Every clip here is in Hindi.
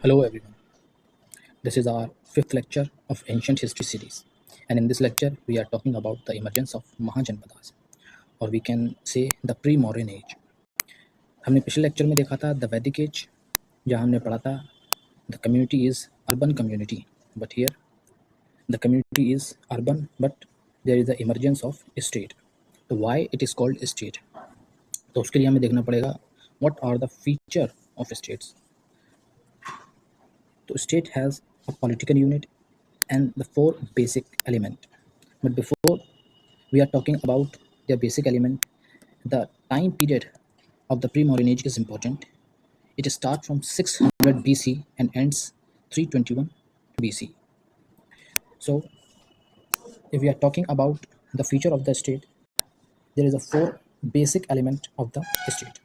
Hello everyone. This is our fifth lecture of Ancient History series. And in this lecture, we are talking about the emergence of Mahajanpadas, or we can say the pre-Mauryan age. हमने पिछले लेक्चर में देखा था द वैदिक एज, जहाँ हमने पढ़ा था the community is urban community, but here the community is urban but there is the emergence of state. तो why it is called state? तो उसके लिए हमें देखना पड़ेगा what are the feature of states. तो state has a political unit and the four basic element. But before we are talking about their basic element, the time period of the pre-Mauryan age is important. It starts from 600 BC and ends 321 BC. So if we are talking about the feature of the state, there is a four basic element of the state.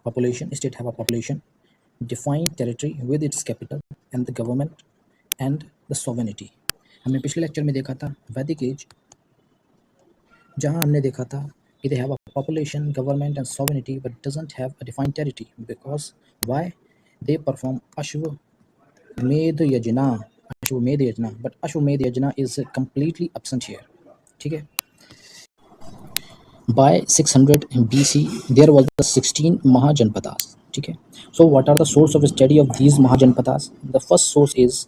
Population. State have a population, defined territory with its capital and the government and the sovereignty. हमने पिछले लेक्चर में देखा था वैदिक एज, जहाँ हमने देखा था कि they have a population, government and sovereignty but doesn't have a defined territory. Because why? They perform Ashwamedh Yajna, but Ashwamedh Yajna is completely absent here. ठीक है. By 600 BC, there was the 16 Mahajanpadas. Okay. So, what are the source of study of these Mahajanpadas? The first source is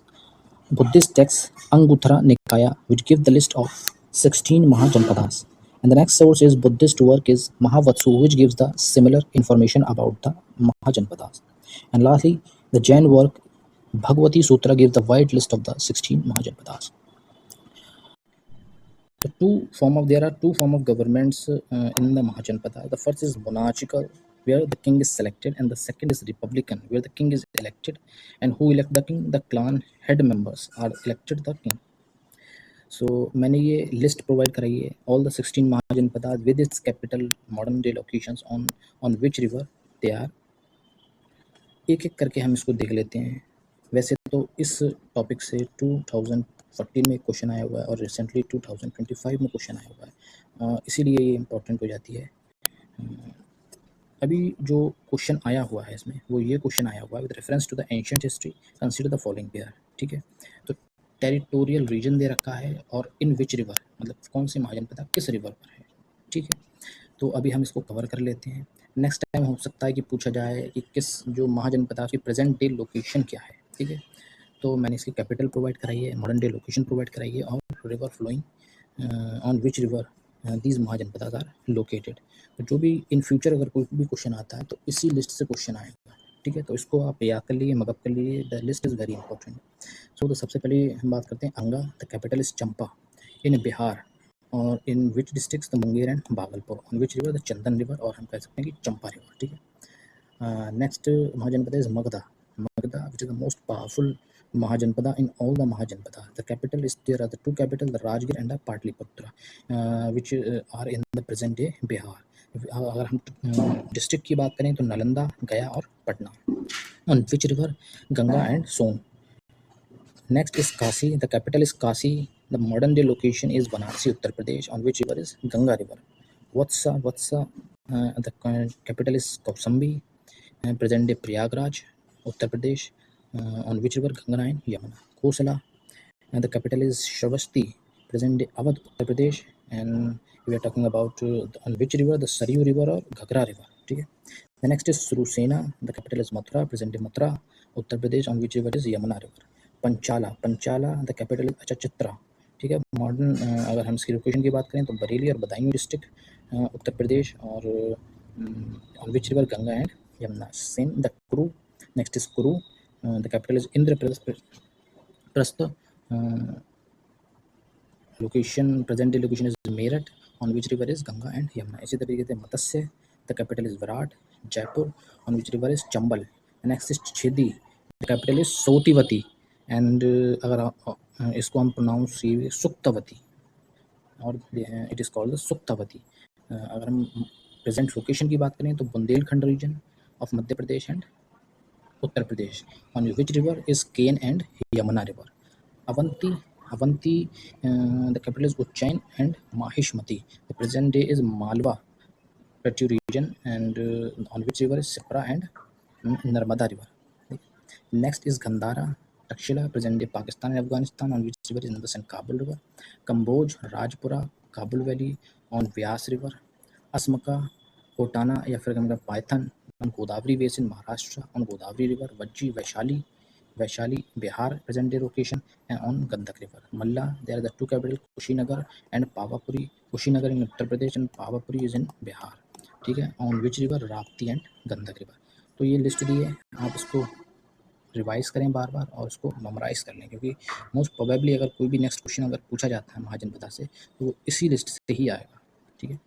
Buddhist text Anguttara Nikaya, which give the list of 16 Mahajanpadas. And the next source is Buddhist work is Mahavatsu, which gives the similar information about the Mahajanpadas. And lastly, the Jain work Bhagavati Sutra gives the wide list of the 16 Mahajanpadas. There are two form of governments in the Mahajanpada. The first is monarchical, where the king is selected, and the second is republican, where the king is elected. And who elect the king? The clan head members are elected the king. So मैंने ये list provide कराई है all the 16 Mahajanpadas with its capital, modern day locations on which river they are. एक एक करके हम इसको देख लेते हैं. वैसे तो इस टॉपिक से 2014 में क्वेश्चन आया हुआ है और रिसेंटली 2025 में क्वेश्चन आया हुआ है, इसीलिए ये इम्पोर्टेंट हो जाती है. अभी जो क्वेश्चन आया हुआ है इसमें वो ये क्वेश्चन आया हुआ है with reference to the ancient history consider the following pair. ठीक है. तो टेरिटोरियल रीजन दे रखा है और इन विच रिवर, मतलब कौन से महाजनपदा किस रिवर पर है. ठीक है. तो अभी हम इसको कवर कर लेते हैं. नेक्स्ट टाइम हो सकता है कि पूछा जाए कि किस जो महाजनपदा की प्रेजेंट डे लोकेशन क्या है. ठीक है. तो मैंने इसकी कैपिटल प्रोवाइड कराई है, मॉडर्न डे लोकेशन प्रोवाइड कराई है और river flowing on which river these Mahajanapadas are located. तो जो भी इन फ्यूचर अगर कोई भी क्वेश्चन आता है तो इसी लिस्ट से क्वेश्चन आएगा. ठीक है. तो इसको आप याद कर लिए, मगअप कर लिए. The list is very important. So तो सबसे पहले हम बात करते हैं Anga. The capital is Champa in Bihar, और in which districts the Munger and Bhagalpur. On which river? The Chandan river, और हम कह सकते हैं कि चंपा रिवर. ठीक है. Next mahajanapada is Magadha. Which is the most powerful Mahajanpada in all the Mahajanpada. The capital is, there are the two capital, the Rajgir and the Patliputra, which are in the present day Bihar. अगर हम डिस्ट्रिक्ट की बात करें तो नालंदा, गया और Patna. On which river? Ganga and Son. Next is Kasi. The capital is Kasi. The modern day location is Varanasi, Uttar Pradesh. On which river is Ganga river. Vatsa. The capital is Kaushambi. Present day Prayagraj, Uttar Pradesh. On which river? Ganga and Yamuna. Kosala, and the capital is Shravasti, present day Awadh, Uttar Pradesh. And we are talking about on which river? The Saryu river or Ghagra river. Okay. The next is Surusena. The capital is Mathura, present day Mathura, Uttar Pradesh. On which river is Yamuna river. Panchala, the capital is Achachitra. ठीक है. मॉडर्न अगर हम इसकी लोकेशन की बात करें तो बरेली और बदायूं डिस्ट्रिक्ट उत्तर प्रदेश. और on which river? Ganga and Yamuna. Same. The कुरु. नेक्स्ट इज कुरु. The capital is Indraprastha. Location, present day location is Meerut. On which river is Ganga and Yamuna. इसी तरीके से मत्स्य. The capital is Virat, Jaipur. On which river is Chambal. Next is Chedi. The capital is Sotivati. And अगर इसको हम प्रोनाउंस सुक्तवती, और it is called the Suktavati. अगर हम प्रेजेंट लोकेशन की बात करें तो Bundelkhand region of Madhya Pradesh and Uttar Pradesh. On which river is Ken and Yamuna river. Avanti, the capital is Ujjain and Mahishmati. The present day is Malwa, Plateau region. And on which river is Sipra and Narmada river. Next is Gandhara, Takshila, present day Pakistan and Afghanistan, on which river is Indus and Kabul River. Kamboj, Rajpura, Kabul Valley, on Vyas River. Asmaka, Kotana या फिर कहेंगे Python on Godavari Basin, Maharashtra, on Godavari River. Vajji, Vaishali, Bihar, present day location, and on Gandak River. Malla, there are the two capitals, Kushinagar and Pavapuri. Kushinagar in Uttar Pradesh and Pavapuri is in Bihar. ठीक है, on which river? Rapti and Gandak River. तो ये लिस्ट दी है, आप इसको रिवाइज करें बार बार और उसको मेमोराइज कर लें, क्योंकि मोस्ट प्रोबेबली अगर कोई भी नेक्स्ट क्वेश्चन अगर पूछा जाता है महाजनपदा से तो वो इसी लिस्ट से ही आएगा। ठीक है,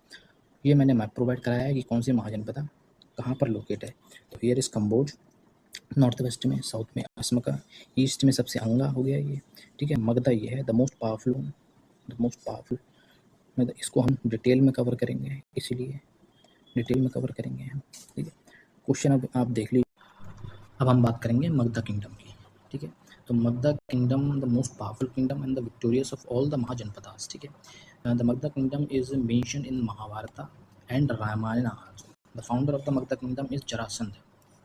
ये मैंने मैप प्रोवाइड कराया है कि कौन सी महाजनपदा कहाँ पर लोकेट है। तो here is Kamboj, north west में, साउथ में असमका, ईस्ट में सबसे अंगा हो गया ये। ठीक है, मगधा ये है द मोस्ट पावरफुल, इसको हम डिटेल में कवर करेंगे, इसीलिए डिटेल में कवर करेंगे हम। ठीक है, क्वेश्चन अब आप देख लीजिए। अब हम बात करेंगे मगधा किंगडम की। ठीक है, तो Magadha kingdom the most powerful kingdom and the victorious of all the Mahajanapadas. ठीक है, the Magadha kingdom is mention in Mahabharata and Ramayana also. The founder of the Magadha kingdom is Jarasandha.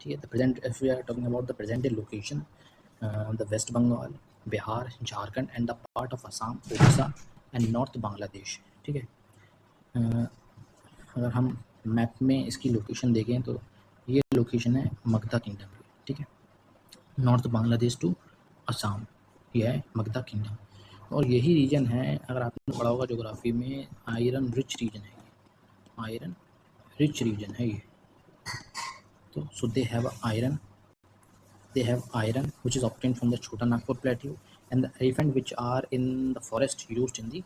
ठीक है, the present, if we are talking about the present day location, the West Bengal, Bihar, Jharkhand and the part of Assam, Orissa and north Bangladesh. ठीक है, अगर हम मैप में इसकी लोकेशन देखें तो ये लोकेशन है मगधा किंगडम की। ठीक है, नॉर्थ बांग्लादेश टू असम, यह है मगधा किंगडम। और यही रीजन है, अगर आपने पढ़ा होगा ज्योग्राफी में, आयरन रिच रीजन है ये, आयरन रिच रीजन है ये। तो so they have iron which is obtained from the Chota Nagpur plateau and the elephant which are in the forest used in the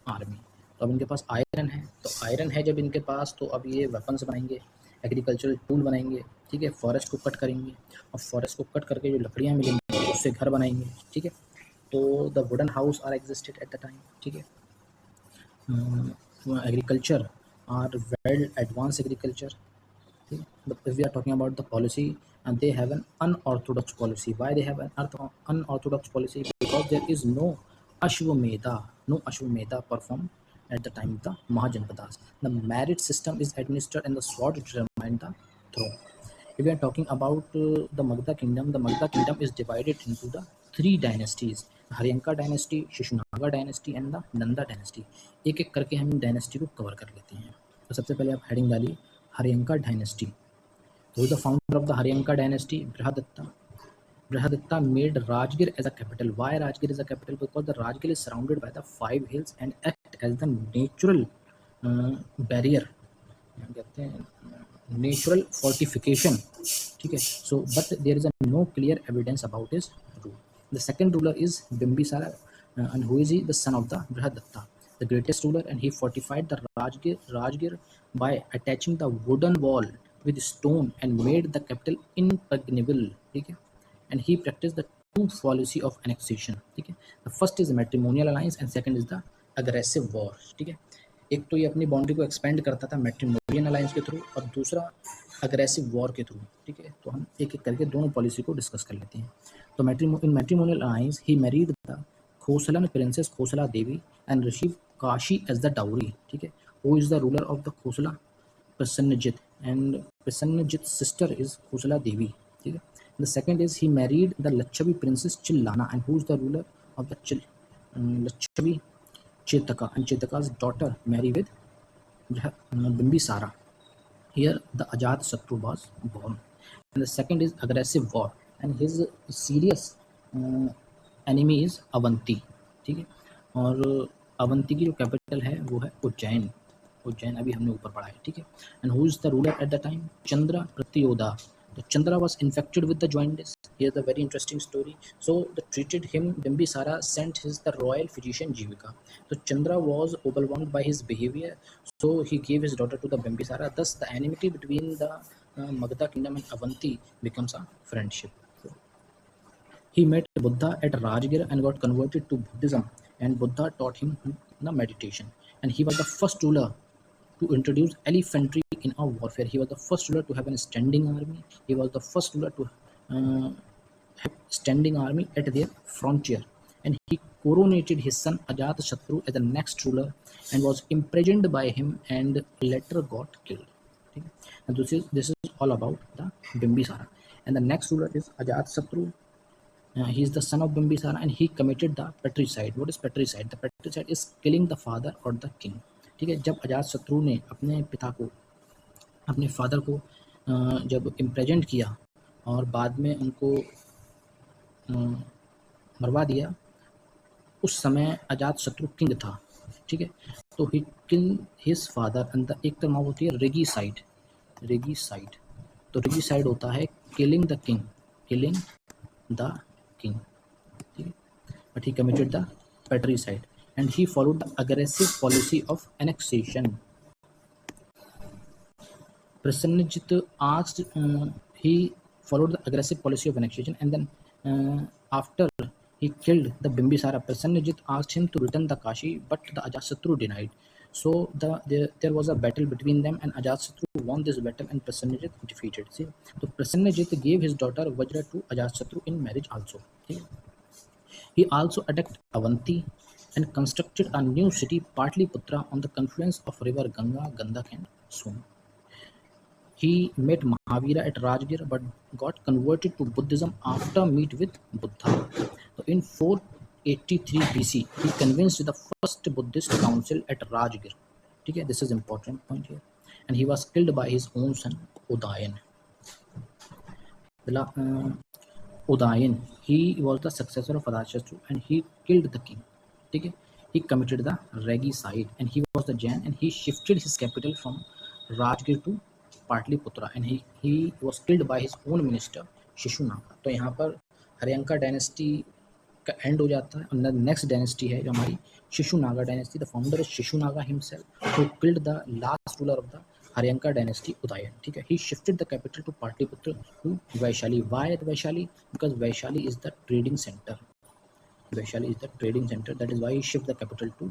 army। तो अब इनके पास आयरन है, तो आयरन है जब इनके पास, तो अब ये वेपन्स बनाएंगे, एग्रीकल्चरल टूल बनाएंगे। ठीक है, फॉरेस्ट को कट करेंगे और फॉरेस्ट को कट करके जो लकड़ियाँ मिलेंगी उससे घर बनाएंगे। ठीक है, तो the wooden house are existed at the time. ठीक है, agriculture are well advance agriculture. If we are talking about the policy, and they have an unorthodox policy. Why they have an unorthodox policy? Because there is no Ashwamedha performed at the time of the Mahajanpadas. The merit system is administered and the sword determined the throne. If we are talking about the Magadha kingdom is divided into the three dynasties: Haryanka dynasty, Shishunaga dynasty and the Nanda dynasty. एक एक करके हम इन डायनेस्टी को कवर कर लेते हैं। तो सबसे पहले आप हेडिंग डालिए हरियंका डायनेस्टी। तो the founder of the Haryanka dynasty Brihadatta made Rajgir as a capital. Why Rajgir is a capital? Because the Rajgir is surrounded by the 5 hills and act as the natural barrier, कहते हैं natural fortification। ठीक है, so but there is no clear evidence about his rule. The second ruler is Bimbisara, and who is he? The son of the Brihadatta, the greatest ruler, and he fortified the Rajgir by attaching the wooden wall with stone and made the capital impregnable। ठीक है, and he practiced the two policy of annexation। ठीक है, the first is matrimonial alliance and second is the aggressive war। ठीक है, एक तो ये अपनी बाउंड्री को एक्सपेंड करता था मैट्रिमोनियल अलायंस के थ्रू और दूसरा अग्रेसिव वॉर के थ्रू। ठीक है, तो हम एक एक करके दोनों पॉलिसी को डिस्कस कर लेते हैं। तो in matrimonial alliance he married the Kosalan princess Kosala Devi and receive Kashi as the dowry. ठीक है, who is the ruler of the Kosala? Prasenjit, and Prasenjit sister is Kosala Devi. ठीक है, the second is he married the Licchavi princess Chellana and who is the ruler of the Licchavi? Chetaka, and Chetaka's daughter marry with Bimbisara. Here the Ajat Satru was born. And the second is aggressive war, and his serious enemy is Avanti। ठीक है, और अवंती की जो कैपिटल है वो है उज्जैन। उज्जैन अभी हमने ऊपर पढ़ा है। ठीक है, and who is the ruler at the time? Chanda Pradyota. The Chandra was infected with the jaundice. Here's the very interesting story. So they treated him. Bimbisara sent the royal physician Jivika. So Chandra was overwhelmed by his behavior. So he gave his daughter to the Bimbisara. Thus the enmity between the Magadha kingdom and Avanti becomes a friendship. He met Buddha at Rajgir and got converted to Buddhism. And Buddha taught him the meditation. And he was the first ruler to introduce elephantry in our warfare. He was the first ruler to have a standing army. He was the first ruler to have standing army at their frontier. And he coronated his son Ajatasattu as the next ruler and was imprisoned by him and later got killed. And this is all about the Bimbisara. And the next ruler is Ajatasattu. he is the son of Bimbisara and he committed the patricide. What is patricide? The patricide is killing the father or the king. ठीक है, जब अजातशत्रु ने अपने पिता को, अपने फादर को जब इम्प्रेजेंट किया और बाद में उनको मरवा दिया, उस समय अजातशत्रु किंग था। ठीक है, तो ही किल हिज फादर एंड द एक टर्म होती है रेगिसाइड। रेगिसाइड, तो रेगिसाइड होता है killing the king, killing the king. But he committed the patricide and he followed the aggressive policy of annexation. Prasenajit asked, he followed the aggressive policy of annexation, and then after he killed the Bimbisara, Prasenajit asked him to return the Kashi, but the Ajatasattu denied. So there was a battle between them, and Ajatasattu won this battle and Prasenajit defeated. See, so Prasenajit gave his daughter Vajra to Ajatasattu in marriage also. Okay? He also attacked Avanti and constructed a new city, Patliputra, on the confluence of river Ganga, Gandak and Son. He met Mahavira at Rajgir but got converted to Buddhism after meet with Buddha. So in 483 BC, he convinced the first Buddhist council at Rajgir. Okay, this is important point here. And he was killed by his own son, Udayan. Udayan, he was the successor of Ajatasattu and he killed the king. Okay? He committed the regicide and he was the Jain and he shifted his capital from Rajgir to Patliputra and he was killed by his own minister Shishunaga. तो यहाँ पर हरियंका डायनेस्टी का एंड हो जाता है और नेक्स्ट डायनेस्टी है जो हमारी Shishunaga dynasty. The founder is Shishunaga himself who killed the last ruler of the Haryanka dynasty Udayan. ठीक है, he shifted the capital to Pataliputra to Vaishali. Why Vaishali? Because Vaishali is the trading centre. Vaishali is the trading center. That is why he shifted the capital to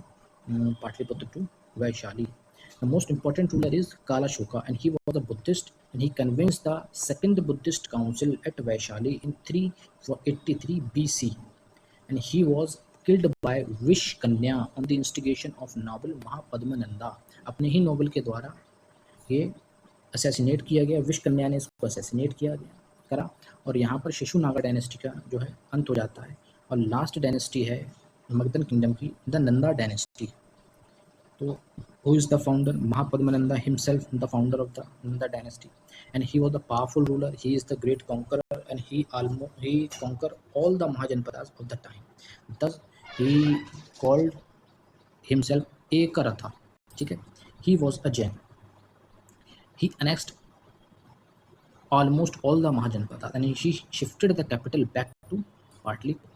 Patliputra to Vaishali. The most important ruler is Kalashoka and he was a Buddhist and he convinced the second Buddhist council at Vaishali in 383 BC and he was killed by Vishkanya on the instigation of noble Mahapadmananda. अपने ही नोबल के द्वारा ये असैसिनेट किया गया. विश्वकन्या ने इसको असैसिनेट करा और यहाँ पर शिशुनागा डायनेस्टी का जो है अंत हो जाता है. और लास्ट डायनेस्टी है मगधन किंगडम की, द नंदा डायनेस्टी. तो who is the founder? Mahapadmananda himself, the founder of the Nanda dynasty and he was the powerful ruler. He is the great conqueror and he conquer all the mahajanapadas of the time. Thus he called himself Ekarat. ठीक है, he was a Jain. He annexed almost all the Mahajanpadas and he shifted the capital back to Patliputra.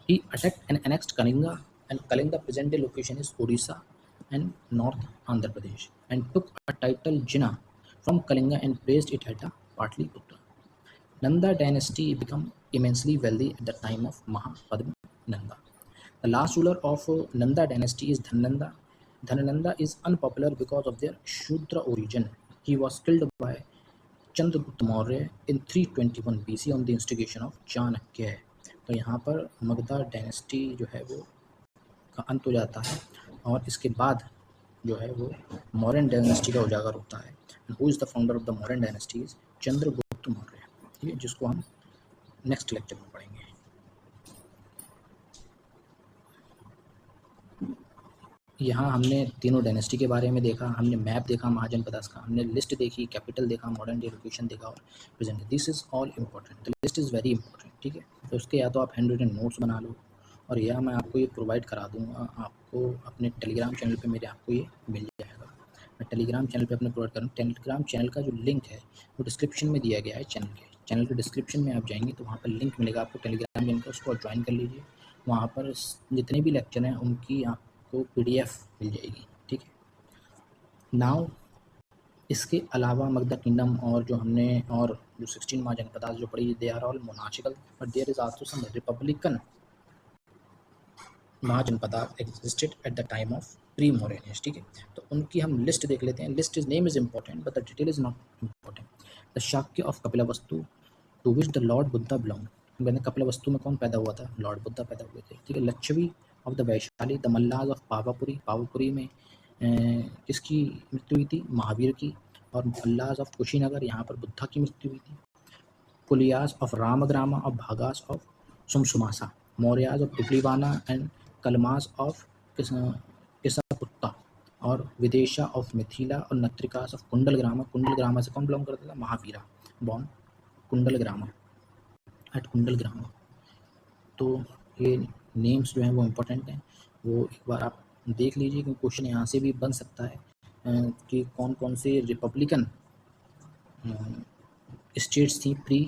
He attacked and annexed Kalinga, and Kalinga present day location is Odisha and North Andhra Pradesh, and took a title Jina from Kalinga and placed it at Patliputra. Nanda dynasty became immensely wealthy at the time of Mahapadmananda. The last ruler of Nanda dynasty is Dhanananda. Dhanananda is unpopular because of their Shudra origin. He was killed by Chandragupta Maurya in 321 BC on the instigation of Chanakya. तो यहाँ पर मगधा डायनेस्टी जो है वो का अंत हो जाता है और इसके बाद जो है वो मौर्यन डायनेस्टी का उजागर होता है. Who is the founder of the Mauryan dynasty is Chandragupta Maurya. ठीक है, जिसको हम नेक्स्ट लेक्चर में पढ़ेंगे. यहाँ हमने तीनों डायनेस्टी के बारे में देखा, हमने मैप देखा महाजनपदास का, हमने लिस्ट देखी, कैपिटल देखा, मॉडर्न डे लोकेशन देखा और present. This is all important. The list is very important. ठीक है, तो उसके या तो आप हैंड रिटन नोट्स बना लो और या मैं आपको ये प्रोवाइड करा दूंगा. आपको अपने टेलीग्राम चैनल पे मेरे आपको ये मिल जाएगा. मैं टेलीग्राम चैनल पे अपने प्रोवाइड करूँ. टेलीग्राम चैनल का जो लिंक है वो डिस्क्रिप्शन में दिया गया है. चैनल के डिस्क्रिप्शन में आप जाएंगे तो वहाँ पर लिंक मिलेगा आपको टेलीग्राम चैनल का, उसको ज्वाइन कर लीजिए. वहाँ पर जितने भी लेक्चर हैं उनकी आपको PDF मिल जाएगी. ठीक है, नाउ इसके अलावा मगधा किंगडम और जो हमने और जो 16 महाजनपदास जो पढ़ी, they are all monarchical but there is also some republican mahajanapadas existed at the time of pre-Mauryan age. ठीक है, तो उनकी हम लिस्ट देख लेते हैं. List is name is important but the detail is not important. The Shakya of Kapilavastu to which the lord Buddha belong. मैंने कपिलवस्तु में कौन पैदा हुआ था? लॉर्ड बुद्धा पैदा हुए थे. ठीक है, Licchavi of the Vaishali. The Mallas of Pavapuri. Pavapuri में किसकी मृत्यु हुई थी? महावीर की. और मल्लाज ऑफ कुशीनगर, यहाँ पर बुद्धा की मृत्यु हुई थी. कुलियास ऑफ रामग्रामा और भागास of Sumsumasa, Mauryas of Tifliwana and Kalmas of Kisaputta और विदेशा ऑफ मिथिला और नत्रिकास ऑफ कुंडलग्रामा। कुंडलग्रामा से कौन बिलोंग करता था? Mahavira born Kundalagrama at Kundalagrama. तो ये नेम्स जो हैं वो इम्पोर्टेंट हैं, वो एक बार आप देख लीजिए क्योंकि क्वेश्चन यहाँ से भी बन सकता है कि कौन कौन से रिपब्लिकन स्टेट्स थी प्री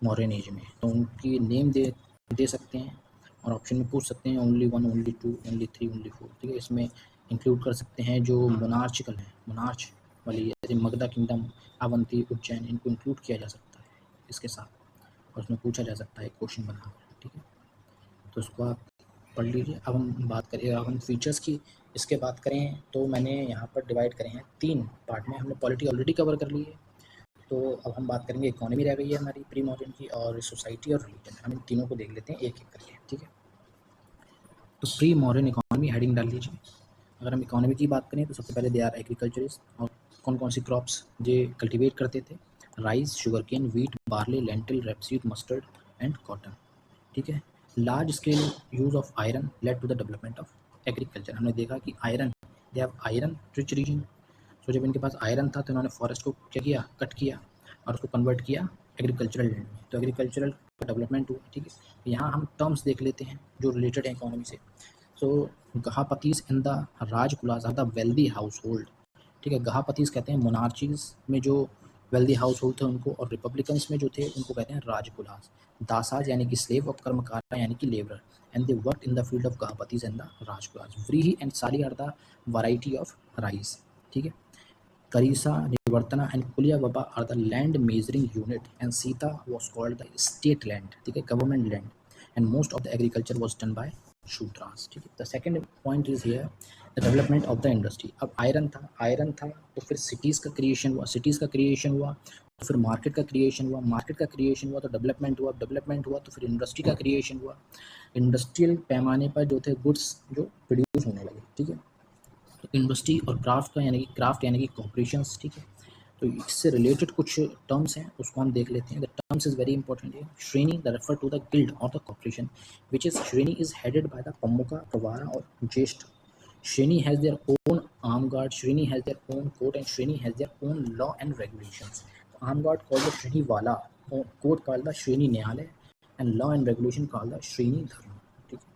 मॉडर्न एज में, तो उनकी नेम दे सकते हैं और ऑप्शन में पूछ सकते हैं ओनली 1, ओनली 2, ओनली 3, ओनली 4। ठीक है, इसमें इंक्लूड कर सकते हैं जो मोनार्चिकल है, मोनार्च वाली जैसे मगधा किंगडम, अवंती, उज्जैन, इनको इंक्लूड किया जा सकता है इसके साथ और उसमें पूछा जा सकता है क्वेश्चन बनाकर। ठीक है, तो उसको आप पढ़ लीजिए। अब हम बात करें, अब हम फीचर्स की इसके बात करें तो मैंने यहाँ पर डिवाइड करे हैं 3 पार्ट में। हमने पॉलिटी ऑलरेडी कवर कर ली है, तो अब हम बात करेंगे इकोनॉमी रह गई है हमारी प्री मॉडर्न की, और सोसाइटी और रिलीजन। हम इन तीनों को देख लेते हैं एक एक करके। ठीक है, तो प्री मॉडर्न इकोनॉमी हेडिंग डाल लीजिए। अगर हम इकोनॉमी की बात करें तो सबसे पहले दे आर एग्रीकल्चरिस्ट, और कौन कौन सी क्रॉप्स ये कल्टिवेट करते थे? Rice, sugar cane, wheat, barley, lentil, rapeseed, mustard and cotton. ठीक है, large scale use of iron led to the development of agriculture. हमने देखा कि iron, they have iron rich region. तो जब इनके पास आयरन था तो इन्होंने फॉरेस्ट को क्या किया? कट किया और उसको कन्वर्ट किया एग्रीकल्चरल लैंड में, तो एग्रीकल्चरल का डेवलपमेंट हुआ। ठीक है, यहाँ हम टर्म्स देख लेते हैं जो रिलेटेड है इकोनॉमी से। So gahapatis in the rajakulas are the wealthy household. ठीक है, गहापतीस कहते हैं मोनार्चीज में जो वेल्दी हाउस होल्ड थे उनको, और रिपब्लिकन्स में जो थे उनको कहते हैं राजकुलास। दासाज यानी कि स्लेव और कर्मकारा यानी कि labourer, and they work in the field of gahapatis and the rajakulas. Vrihi and sali are the variety of rice. ठीक है, Karisa, Nivartana and Kulyababa are the land measuring unit, and Sita was called the state land, ठीक है, government land, and most of the agriculture was done by Shudras। ठीक है, the second point is here the development of the industry। अब आयरन था तो फिर सिटीज़ का क्रिएशन हुआ, तो फिर मार्केट का क्रिएशन हुआ तो डेवलपमेंट हुआ तो फिर इंडस्ट्री का क्रिएशन हुआ। इंडस्ट्रियल पैमाने पर जो थे गुड्स जो प्रोड्यूस होने लगे। ठीक है, इंडस्ट्री और क्राफ्ट यानी कि कॉपरेशंस। ठीक है, तो इससे रिलेटेड कुछ टर्म्स हैं उसको हम देख लेते हैं। The terms is very important है। Shreni the refer to the guild और the corporation which is shreni is headed by the pamukha, pavara और jyeshtha. Shreni has their own arm guard, shreni has their own court and shreni has their own law and regulations. Arm guard called the shreni वाला, court called the shreni nyayalaya, and law and regulation called the shreni dharma. ठीक है,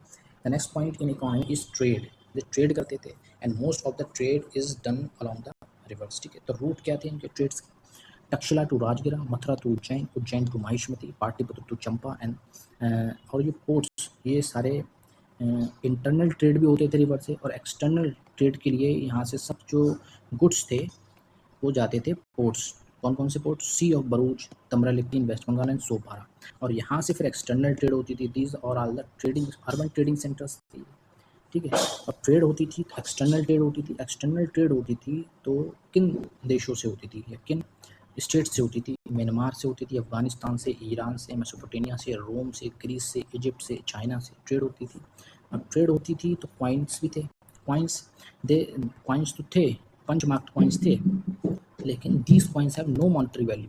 the next point in economy is trade. Way trade करते थे and most of the trade is done along the reverse. ठीक है, तो रूट क्या थे इनके trades? Takshashila to Rajgira, Mathura to Ujjain, Ujjain to Mahishmati, Pataliputra to Champa and और ये पोर्ट्स, ये सारे इंटरनल ट्रेड भी होते थे रिवर से, और एक्सटर्नल ट्रेड के लिए यहाँ से सब जो गुड्स थे वो जाते थे पोर्ट्स। कौन कौन से ports? See of Bharuch, Tamralipti, West Bengal and Sopara. और यहाँ से फिर एक्सटर्नल ट्रेड होती थी। दीज और all the trading urban trading centres थी। ठीक है, अब ट्रेड होती थी तो एक्सटर्नल ट्रेड होती थी तो किन देशों से होती थी या किन स्टेट से होती थी? म्यांमार से होती थी, अफगानिस्तान से, ईरान से, मेसोपोटामिया से, रोम से, ग्रीस से, इजिप्ट से, चाइना से ट्रेड होती थी। अब ट्रेड होती थी तो कॉइन्स भी थे, कॉइन्स तो थे, पंच मार्क्ड कॉइन्स थे, लेकिन these coins have no monetary value,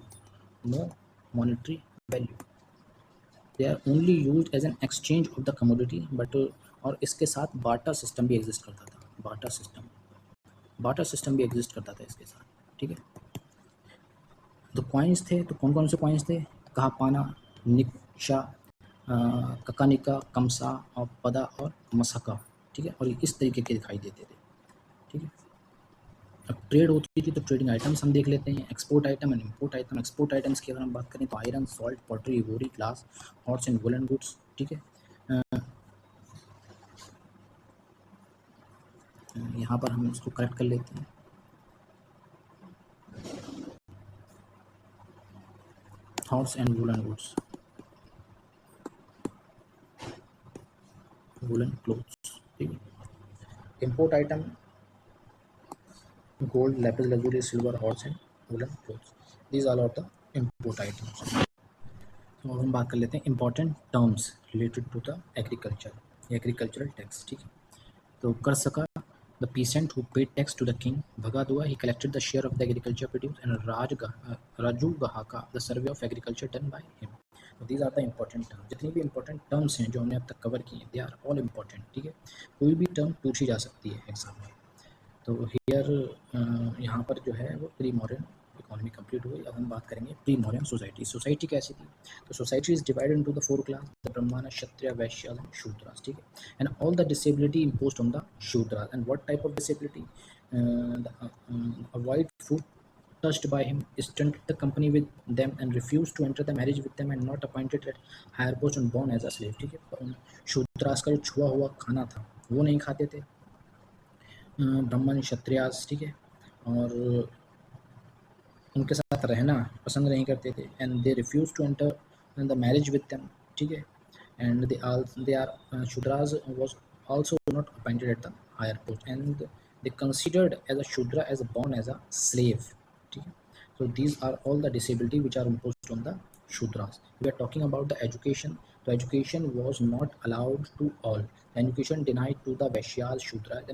they are only used as an exchange of the commodity. But और इसके साथ बाटा सिस्टम भी एग्जिस्ट करता था, बाटा सिस्टम भी एग्जिस्ट करता था इसके साथ। ठीक है, तो कॉइन्स थे तो कौन कौन से कॉइन्स थे? कहापाना, निक्षा, ककानिका, कमसा और पदा और मसका। ठीक है, और इस तरीके के दिखाई देते थे। ठीक है, अब ट्रेड होती थी तो ट्रेडिंग आइटम्स हम देख लेते हैं। Export item and import item. Export items की अगर हम बात करें तो iron, salt, pottery, ivory, glass, horse and woollen goods. ठीक है, यहाँ पर हम इसको करेक्ट कर लेते हैं। Horse and woollen goods, woollen clothes. ठीक है, import item gold, lapis lazuli, silver, horse and woollen clothes. These all are the import items. तो अब हम बात कर लेते हैं important terms related to the agricultural tax. ठीक है, तो karshaka the peasant who paid tax to the king, bhagadugha he collected the share of the agriculture produce, and rajjugahaka the survey of agriculture done by him. These are the important term, जितनी भी इंपॉर्टेंट टर्म्स हैं जो हमने अब तक कवर किए हैं, दे आर ऑल इम्पॉर्टेंट, ठीक है। कोई भी टर्म पूछी जा सकती है एग्जाम में। तो हियर यहाँ पर जो है वो प्री मॉडर्न इकोनॉमी कंप्लीट हुई। अब हम बात करेंगे प्री मॉडर्न सोसाइटी। सोसाइटी कैसी थी? तो society is divided into the 4 class, the ब्राह्मण, क्षत्रिय, वैश्य एंड शूद्रास, ठीक है। And all the disability imposed on the Shudras. And what type of disability? Avoid food touched by him, stunted the company with them and refused to enter the marriage with them and not appointed at higher post and born as a slave, ठीक है। शूद्रास का जो छुआ हुआ खाना था वो नहीं खाते थे ब्राह्मण क्षत्रियास, ठीक है, और उनके साथ रहना पसंद नहीं करते थे। And they refuse to enter the marriage with them, ठीक है। And they are shudras was also not appointed at the higher post and they considered as a shudra as born as a slave, ठीक है। So these are all the disability which are imposed on the shudras. We are talking about the education. So education was not allowed to all. The education denied to the vaishyas, shudras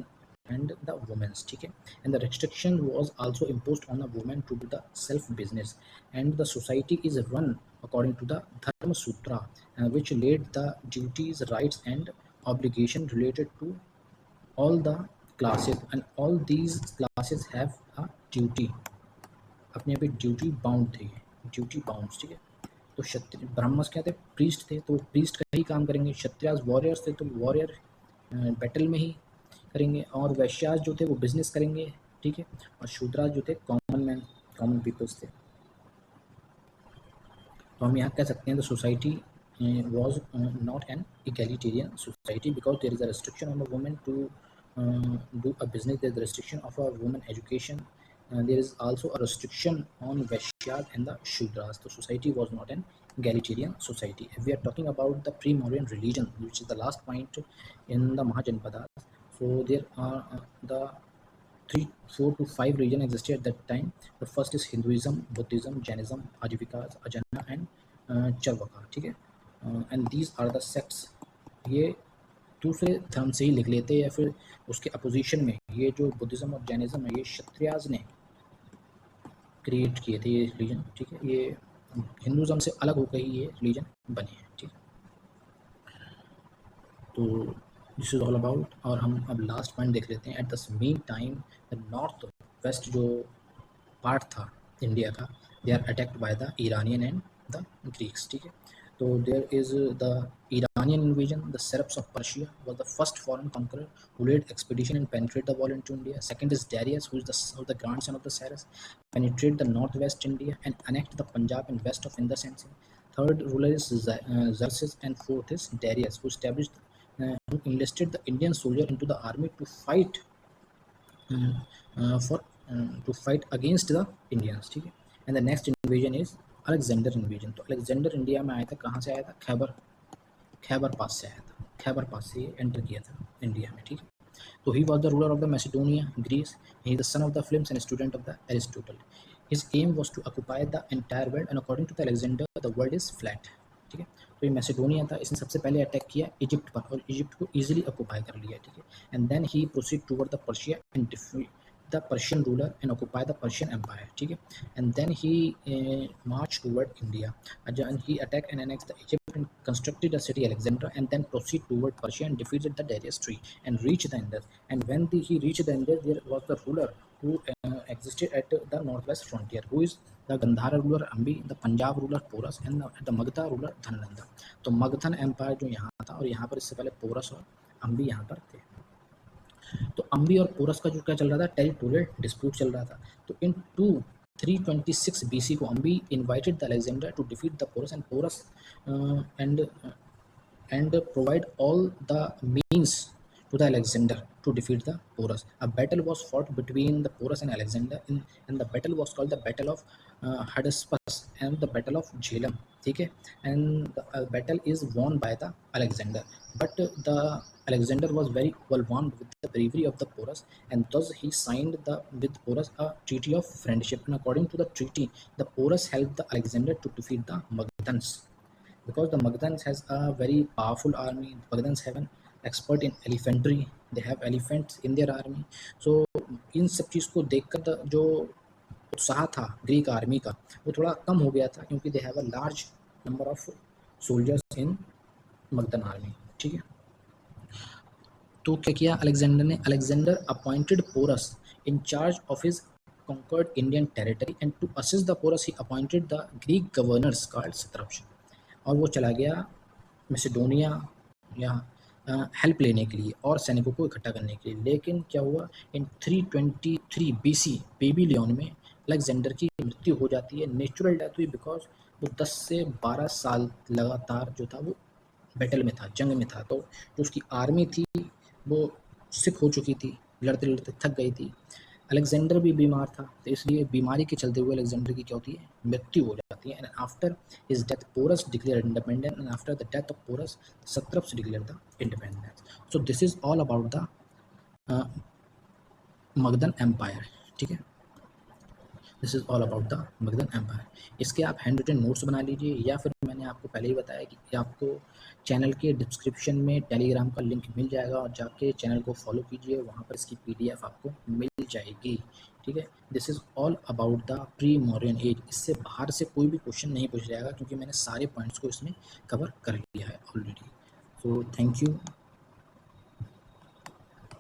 and the women's, ठीक है। And the restriction was also imposed on a woman to do the self business. And the society is run according to the Dharma Sutra, which laid the duties, rights and obligation related to all the classes, and all these classes have a duty, अपने पे ड्यूटी बाउंड थे, ड्यूटी बाउंड, ठीक है। तो क्षत्रिय ब्राह्मण्स क्या थे? प्रीस्ट थे, तो प्रीस्ट का ही काम करेंगे। क्षत्रियास वॉरियर्स थे, तो वॉरियर बैटल में ही करेंगे। और वैश्यास जो थे वो बिजनेस करेंगे, ठीक है। और शूद्रास जो थे कॉमन मैन, कॉमन पीपल्स थे। तो हम यहाँ कह सकते हैं the society was not an egalitarian society because there is a restriction on a woman to do a business. There is a restriction of a woman education. There is also a restriction on Vaishyas and the Shudras. The society was not an egalitarian society. If we are talking about the pre-modern religion, which is the last point in the Mahajanpada, so there are the 3, 4 to 5 region existed at that time. The first is Hinduism, Buddhism, Jainism, Ajivikas, Ajana and Charvaka, ठीक है। And these are the sects. ये दूसरे धर्म से ही लिख लेते या फिर उसके अपोजिशन में ये जो बुद्धिज्म और जैनिज्म है ये क्षत्रियाज ने क्रिएट किए थे ये रिलीजन, ठीक है। ये हिंदुज़म से अलग होकर ही ये रिलीजन बने हैं, ठीक है। तो दिस इज ऑल अबाउट। और हम अब लास्ट पॉइंट देख लेते हैं। At the main time the north west जो पार्ट था इंडिया का, they are attacked by the Iranian and the Greeks, ठीक है। So there is the Iranian invasion. The Serbs of Persia was the first foreign conqueror who led expedition and penetrated the wall into India. Second is Darius, who is the grandson of the Cyrus, penetrated the northwest India and annexed the Punjab and west of Indus and Sindh. Third ruler is Xerxes, and fourth is Darius, who established, who enlisted the Indian soldier into the army to fight for to fight against the Indians, ठीक है। And the next invasion is Alexander invasion. तो अलेक्जेंडर इंडिया में आया था, कहाँ से आया था? खैबर पास से आया था। खैबर पास से ये एंटर किया था इंडिया में, ठीक है। तो he was the ruler of the Macedonia, Greece. He the son of the films and student of the Aristotle. His aim was to occupy the entire world and according to the Alexander the world is flat, ठीक है। तो ये मैसेडोनिया था, इसने सबसे पहले अटैक किया इजिप्ट पर और इजिप्ट को ईजिली ऑक्यूपाई कर लिया, ठीक है। And then he proceed toward the Persia and defeat the Persian ruler and occupy the Persian Empire, ठीक है। And then he marched toward India and he attacked and annexed the Egypt and constructed a city Alexandria and then proceed toward Persia and defeated the Darius tree and reached the Indus. And when he reached the Indus, there was the ruler who existed at the northwest frontier, who is the Gandhara ruler Ambi, the Punjab ruler Porus and the Magधा ruler Dhanananda. तो मगधन एम्पायर जो यहाँ था और यहाँ पर इससे पहले पोरस और अम्बी यहाँ पर थे। तो अम्बी और पोरस का जो क्या चल रहा था? टेरिटोरियल डिस्प्यूट चल रहा था। तो इन 326 BC को Ambhi invited the Alexander to defeat the Porus and Porus and provide all the means to the Alexander to defeat the Porus. A battle was fought between the Porus and Alexander, and the battle was called the Battle of Hydaspes and the Battle of Jhelum. Okay, and the battle is won by the Alexander, but the Alexander was very well warned with the bravery of the Porus, and thus he signed with Porus a treaty of friendship. And according to the treaty, the Porus helped the Alexander to defeat the Magdans. Because the Magdans has a very powerful army. Magdans have an expert in elephantry. They have elephants in their army. So इन सब चीज़ को देखकर जो उत्साह था ग्रीक आर्मी का वो थोड़ा कम हो गया था, क्योंकि they have a large number of soldiers in Magadhan army. ठीक है, तो क्या किया अलेक्जेंडर ने? Alexander appointed Porus in charge of his conquered Indian territory and to assist the Porus he appointed the Greek governors called satraps। और वो चला गया मैसेडोनिया या हेल्प लेने के लिए और सैनिकों को इकट्ठा करने के लिए। लेकिन क्या हुआ, इन 323 BC बेबीलोन में अलेक्जेंडर की मृत्यु हो जाती है, नेचुरल डेथ हुई, बिकॉज वो 10 से 12 साल लगातार जो था वो बैटल में था, जंग में था। तो जो उसकी आर्मी थी वो सिक हो चुकी थी, लड़ते लड़ते थक गई थी। अलेक्जेंडर भी बीमार था, तो इसलिए बीमारी के चलते हुए अलेक्जेंडर की क्या होती है, मृत्यु हो जाती है। And after his death Porus declare independence, and after the death of Porus satraps declare the independence. So this is all about the Magadhan empire. ठीक है, this is all about the Magadhan empire. इसके आप हैंड रिटन नोट्स बना लीजिए, या फिर मैंने आपको पहले ही बताया कि आपको चैनल के डिस्क्रिप्शन में टेलीग्राम का लिंक मिल जाएगा, और जाके चैनल को फॉलो कीजिए, वहाँ पर इसकी PDF आपको मिल जाएगी। ठीक है, this is all about the pre Mauryan age. इससे बाहर से कोई भी क्वेश्चन नहीं पूछ जाएगा, क्योंकि मैंने सारे पॉइंट्स को इसमें कवर कर लिया है already. So thank you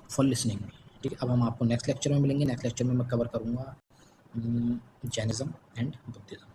for listening. ठीक है, अब हम आपको नेक्स्ट लेक्चर में मिलेंगे। नेक्स्ट लेक्चर में मैं कवर करूँगा जैनिज्म एंड बुद्धिज्म।